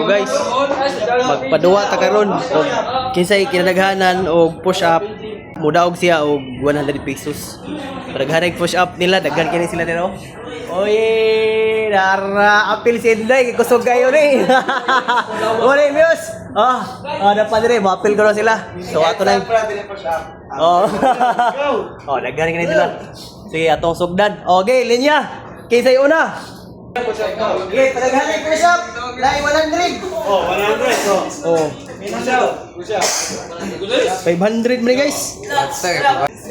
Guys, magpaduwa ta karon og kinsay kinadaghanan og push up mudaog siya og 100 pesos. Daghanay push up nila, daghan kini sila dito. Oye, dara apil si Inday kusog kayo ni. Ore Mios. Dapat dire mo apil ko sila. So ato na. Oh. Daghan kini sila. Sige, atong sugdan. Okay, linya. Kinsay una? Okay, padaghanay push up. Lai 100. 100. Oh. 500 man guys.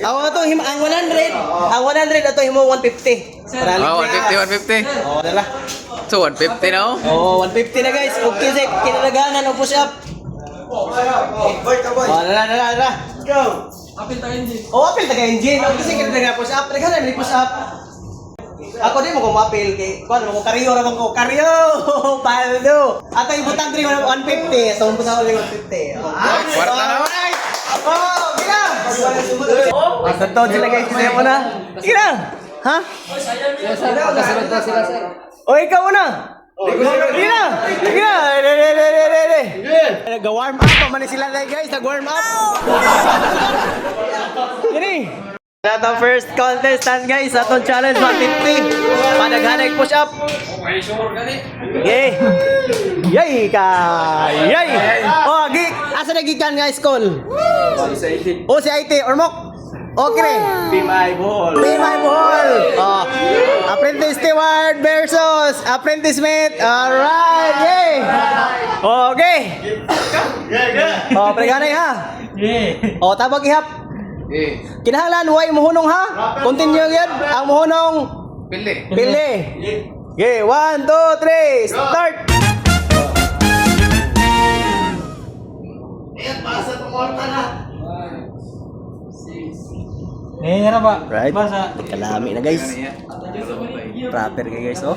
Awa to ang 100. Ang 100 ato himo 150. 150. Dala. So 150 now? 150 na guys. Okay sir, kinalaganan og push up. Dala. Go. Apil ta engine. Apil ta engine. Okay sir, kinalaganan push up. Daghanan ni push up. Ako din mo kung mapil kay kuan mo karyo ra man ko karyo paldo ato ibutang 150 so umpisa ko 150 kwarta na gila basta to sila guys kasi mo na gila ha kasunod to sila sir ikaw na gila nag-warm up pa man sila guys nag-warm up gini Atong first contestant guys, atong challenge 150. Padaghanay push up. Yay! Yay ka! Yay! Asa nagikan guys call? Si IT Ormok. Okay. Be my ball. Apprentice Steward versus Apprentice Mate. Alright, yay! Okay. Padaghanay ha. Tabag ihap. Kinahanglan way mohunong ha. Continue gyud ang mohunong pili. Okay, 1 2 3 start. Pasa pumorta na. Right. Kalami na guys. Proper kay guys oh.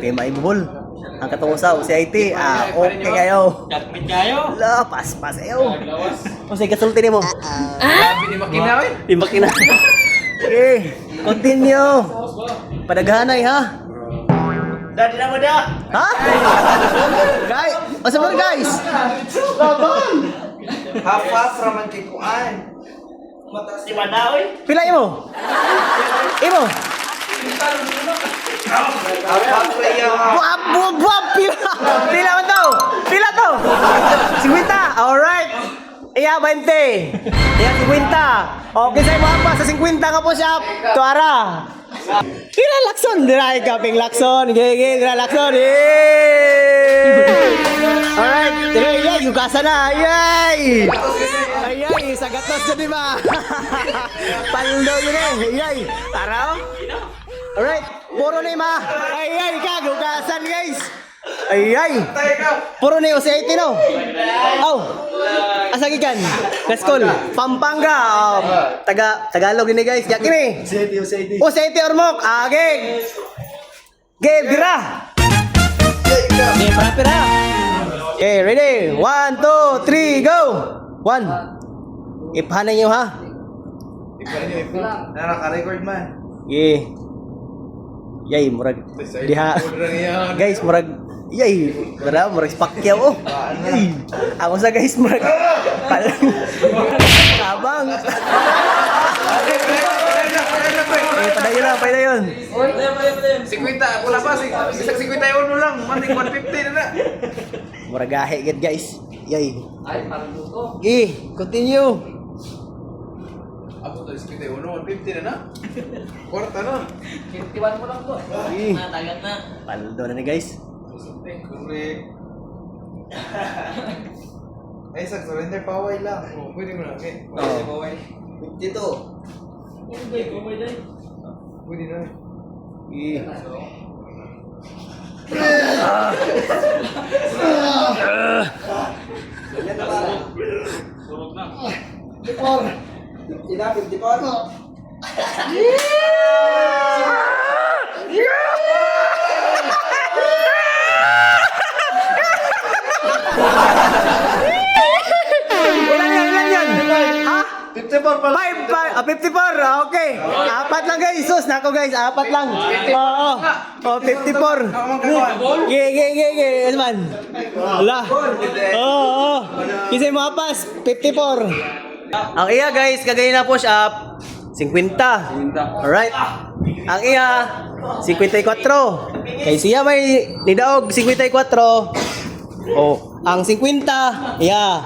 Kay maibol. Ang katong usaw si IT. Okay kayo. Dakmit kayo. La, pas ayo. Sige kasulti nimo. Di makina oy. Di makina. Okay, continue. Padaghanay ha. Dadi na mo da. Ha? Guys, asa mo guys? Half raman kay kuan. Si Madaoy. Pila imo? Buab pila man to? Pila to? 50. All right. Iya 20. Iya 50. Okay say mo pa sa 50 ka po siya. Tuara. Pila lakson diray ka ping lakson. Gege dira lakson. All right. Dire yugasa na. Yay! Ayay, sagatos jadi ba? Paldo yun eh. Ayay. Taraw. Alright, puro ni ma. Ayay, kagugasan guys. Ayay. Puro ni si IT no. Asa gikan? Let's call. Pampanga. Tagalog ni guys. Yakini. Si IT Ormok. Okay. Game dira. Okay, para. Okay, ready? 1 2 3 go. 1. Iphanan niyo ha. Naka-record man. Yay, murag diha. Guys, murag murag pakyaw oh. Ako sa guys murag abang. Padayon. 50, wala pa bisag 51 mo lang, maning 150 na. Murag gahe gid guys. Yay. Ay, parang luto. Continue. Ako to 51, 150 na. Kwarta na. 51 mo lang to. Tagat na. Paldo na ni guys. Correct. Ay, sa surrender paway lang. Pwede mo na, okay. Paway. 52. Pwede na. Surog na. 54. Ina 54. Ilan yan? Ha? 54 pala. 54, okay. Apat lang guys, sus nako guys, apat lang. Oo. 54. Ge, Esman. Ala. Oo. Kisay mo apas, 54. Ang iya guys, kagaya na push up, 50. Alright. Ang iya, 54. Kay siya may nidaog, 54. Oh, ang 50, yeah.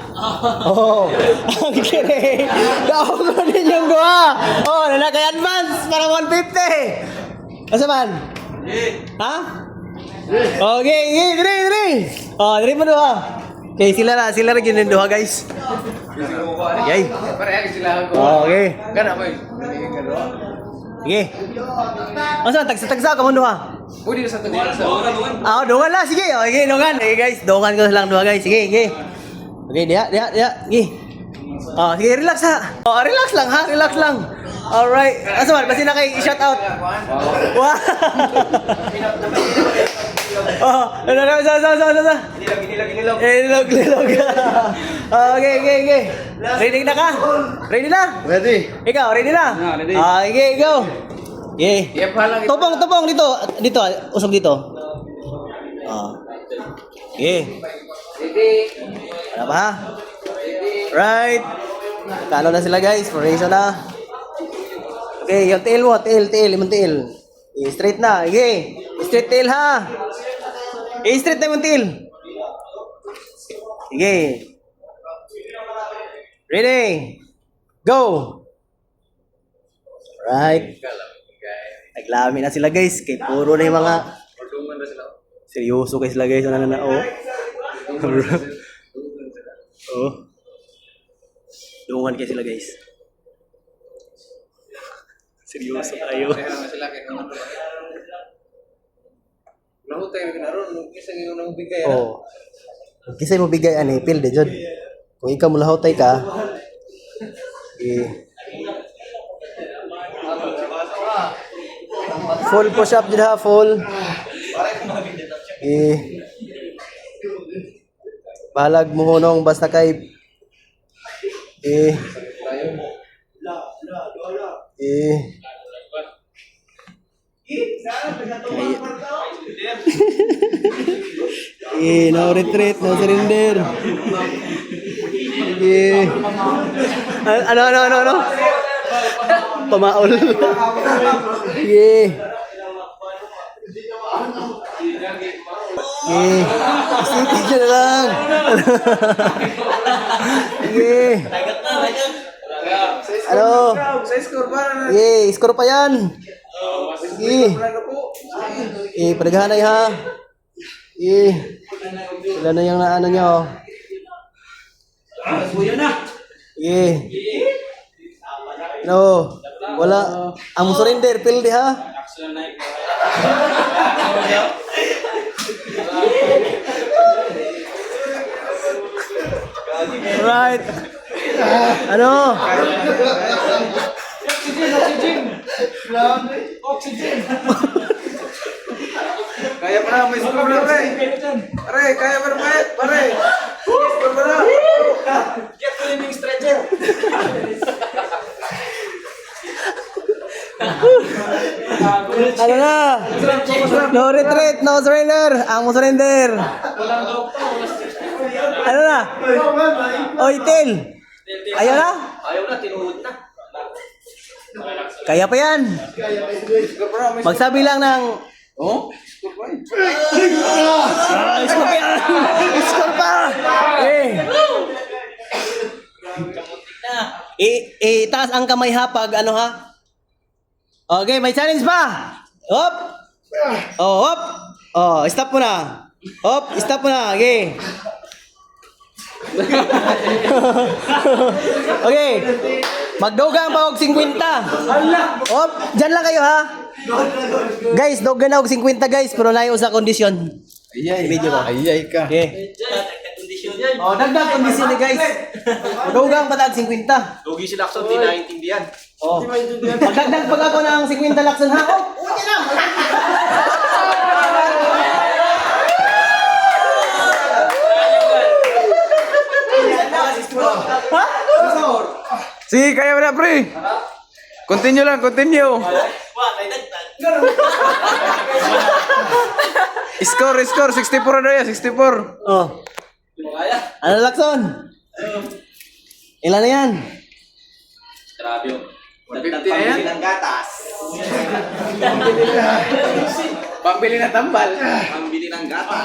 Oh, ang kire. Daog ko din yung dua. Oh, kay advance para 150. Asa man? Ha? Okay, dire. Oh, dire mo dua. Okay, sila rin yun yung dua, guys. Okay. Pareha sila ako. Okay. Gana mo. Okay. Asa, tagsa ka mo dua. Pwede na sa tuwa. Ah, dongan lah, sige. Okay, dongan. Okay, guys, dongan ko lang dua, guys. Sige. Okay, dia. Sige. Oh, sige, relax ha. Oh, relax lang ha, relax lang. Alright. Asa man, basta na kay shout out. Wow. Oh, sa. Nilog. Okay. Ready na ka? Ready na? Ready. Ikaw, ready na? Ready. Okay, go. Okay. Yep, halang ito. Topong dito, usap dito. Ah. Okay. Ano pa? Right. Kano na sila guys, formation na. Okay, yung tail mo, imong tail. Straight na, okay. Straight tail ha. Straight na yung tail. Okay. Ready? Go. Right. Naglami na sila guys, kay puro na yung mga seryoso guys sila guys, ano na oh. Oh. Dungan kayo sila guys. Seryoso kayo. Sila kayo naman. Lahat tayo naroon, isa ng unang bigay. Oh. Kisay mo bigay ani pil de jud. Kung ikaw mo lahotay ka. Full push up jud ha, full. Balag mo hunong basta kay no retreat, no surrender. Ano? Pamaol. Sige na lang. Ano? Sa score ba na? Score pa yan. Padaghanay ha. Wala na yung ano nyo. No. Wala. Ang surrender, pildi ha. Right. Ano? Oxygen. Kaya pa na, may score na pare. Pare, kaya pa na pare. Score pa na. Get to living stretcher. Ano na? No retreat, no surrender. Ang mo surrender. Ano na? Oy, tail. Ayaw na? Ayaw na, tinuhod na. Kaya pa yan. Score pa na, may Magsabi lang ng... Oh? Score pa yun. Score pa yan. Score pa. Taas ang kamay ha pag ano ha. Okay, may challenge pa. Hop. Hop. Stop mo na. Hop, stop mo na. Okay. Okay. Magdogang pa og 50. Hop, dyan lang kayo ha. Guys, dogan na og 50 guys, pero layo sa kondisyon. Video ba? Ayay ka. Okay. Dagdag kondisyon ni guys. Dogang pa tag 50. Lugi si Lacson, di naiintindihan. Magdagdag pag ako ng 50 lakson ha. Okay na. Ha? Sige, kaya mo na pre. Continue lang, continue. Score, 64 na yan, 64. Oh. Ano Lakson? Ilan na yan? Grabe yun. 150 na yan? ng gatas. Pambili na tambal. Pambili ng gatas.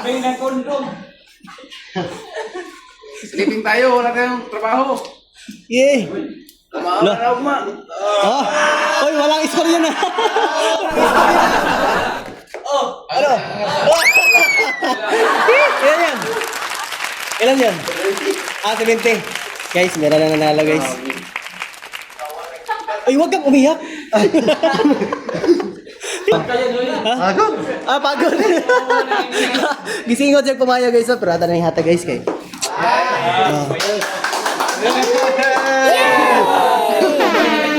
Sleeping tayo, wala tayong trabaho. Yay! Tumawa na ugma. Oh! Uy, walang score yun ah! Ano? Ilan yan? Ilan yan? 70. Guys, meron na nanalo guys. Ay, huwag kang umiyak. Pagod? Ah, pagod. Gisingot siya pumayo guys. Pero ata na yung hata guys kay.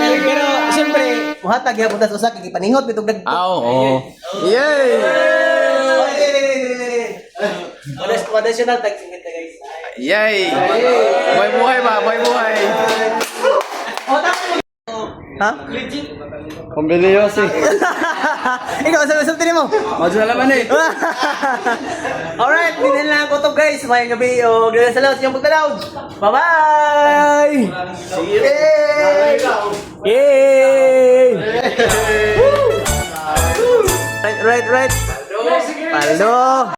Pero siyempre, muhatag ya punta sa usa kay paningot bitog nag. Oo. Yay! Traditional tag singit na guys. Yay! Buhay buhay ba? Buhay buhay. Ha? Pambili yun si. Ikaw, sabi mo? Madyo na laman eh. Alright, binil na ang kutob guys. Mayang gabi o gano'n sa lahat sa iyong pagtanaw. Bye-bye! Yay! Yay! Right. Paldo!